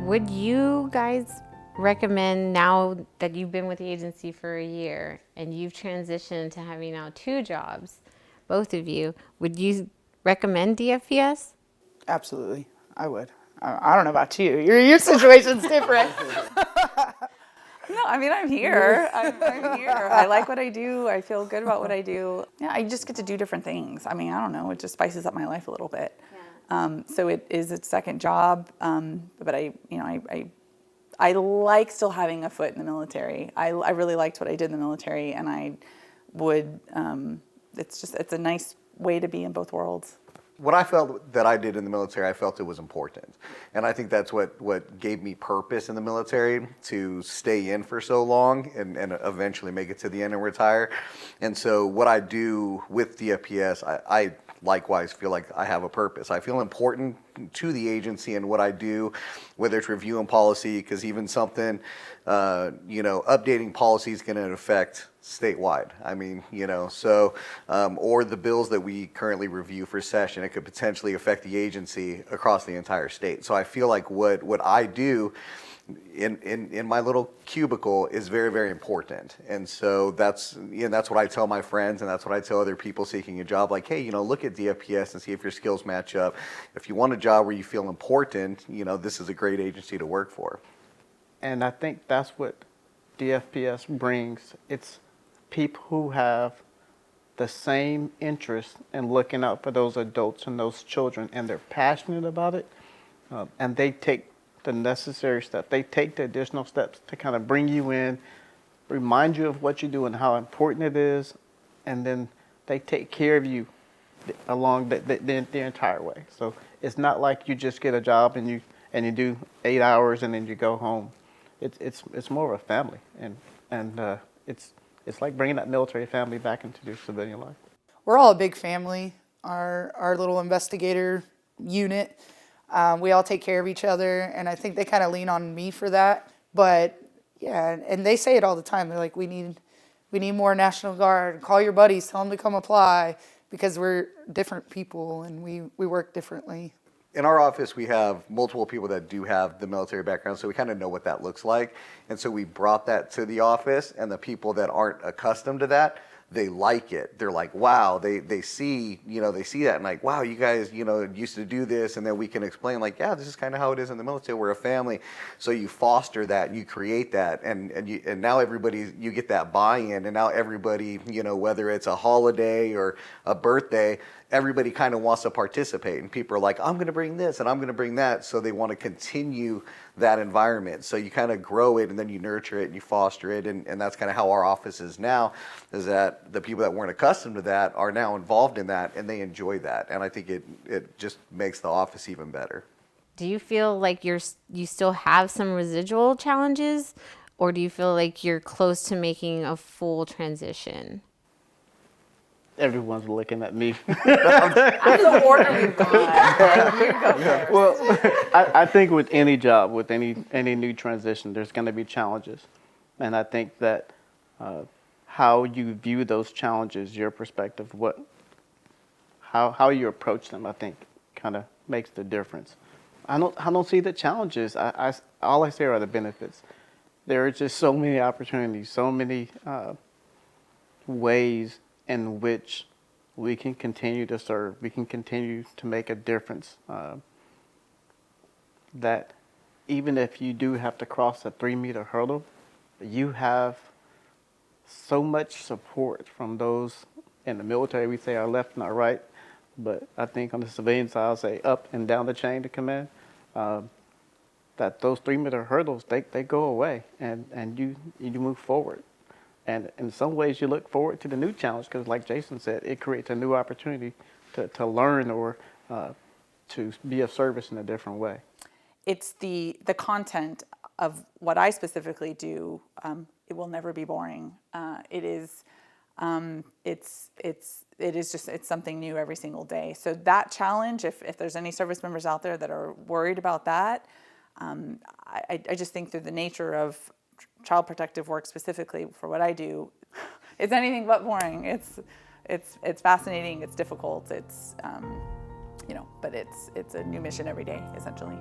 Would you guys recommend, now that you've been with the agency for a year and you've transitioned to having now 2 jobs, both of you, would you recommend DFPS? Absolutely, I would. I don't know about you. Your situation's different. No, I mean, I'm here. I'm here. I like what I do. I feel good about what I do. Yeah, I just get to do different things. I mean, I don't know. It just spices up my life a little bit. Yeah. So it is a second job, but I like still having a foot in the military. I really liked what I did in the military, and I would. It's a nice way to be in both worlds. What I felt that I did in the military, I felt it was important. And I think that's what gave me purpose in the military, to stay in for so long and eventually make it to the end and retire. And so what I do with DFPS, I likewise feel like I have a purpose. I feel important to the agency and what I do, whether it's review and policy, because even something, updating policy is going to affect statewide. I mean, or the bills that we currently review for session, it could potentially affect the agency across the entire state. So I feel like what I do in my little cubicle is very, very important. And so that's what I tell my friends, and that's what I tell other people seeking a job, like, hey, look at DFPS and see if your skills match up. If you want a job where you feel important, this is a great agency to work for. And I think that's what DFPS brings. It's people who have the same interest in looking out for those adults and those children, and they're passionate about it, and they take the necessary steps. They take the additional steps to kind of bring you in, remind you of what you do and how important it is, and then they take care of you along the entire way. So it's not like you just get a job and you do 8 hours and then you go home. It's more of a family, and it's like bringing that military family back into your civilian life. We're all a big family. Our little investigator unit, we all take care of each other, and I think they kind of lean on me for that. But yeah, and they say it all the time. They're like, we need more National Guard. Call your buddies, tell them to come apply, because we're different people and we work differently. In our office, we have multiple people that do have the military background, so we kind of know what that looks like. And so we brought that to the office, and the people that aren't accustomed to that, they like it. They're like, wow, they see that, and like, wow, you guys, used to do this, and then we can explain, like, yeah, this is kind of how it is in the military. We're a family. So you foster that, you create that, and now you get that buy-in, and now everybody, whether it's a holiday or a birthday, everybody kind of wants to participate, and people are like, I'm going to bring this and I'm going to bring that. So they want to continue that environment. So you kind of grow it, and then you nurture it and you foster it. And that's kind of how our office is now, is that the people that weren't accustomed to that are now involved in that, and they enjoy that. And I think it just makes the office even better. Do you feel like you still have some residual challenges, or do you feel like you're close to making a full transition? Everyone's looking at me. That's the order we've gone. Well, I think with any job, with any new transition, there's going to be challenges. And I think that how you view those challenges, your perspective, how you approach them, I think kind of makes the difference. I don't see the challenges. All I see are the benefits. There are just so many opportunities, so many ways in which we can continue to serve, we can continue to make a difference, that even if you do have to cross a 3-meter hurdle, you have so much support from those in the military. We say our left and our right, but I think on the civilian side, I'll say up and down the chain of command, that those 3-meter hurdles, they go away, and you move forward. And in some ways, you look forward to the new challenge, because like Jason said, it creates a new opportunity to learn or to be of service in a different way. It's the content of what I specifically do. It will never be boring. It's something new every single day. So that challenge, if there's any service members out there that are worried about that, I just think through the nature of child protective work specifically for what I do, it's anything but boring. It's fascinating. It's difficult. But it's a new mission every day, essentially.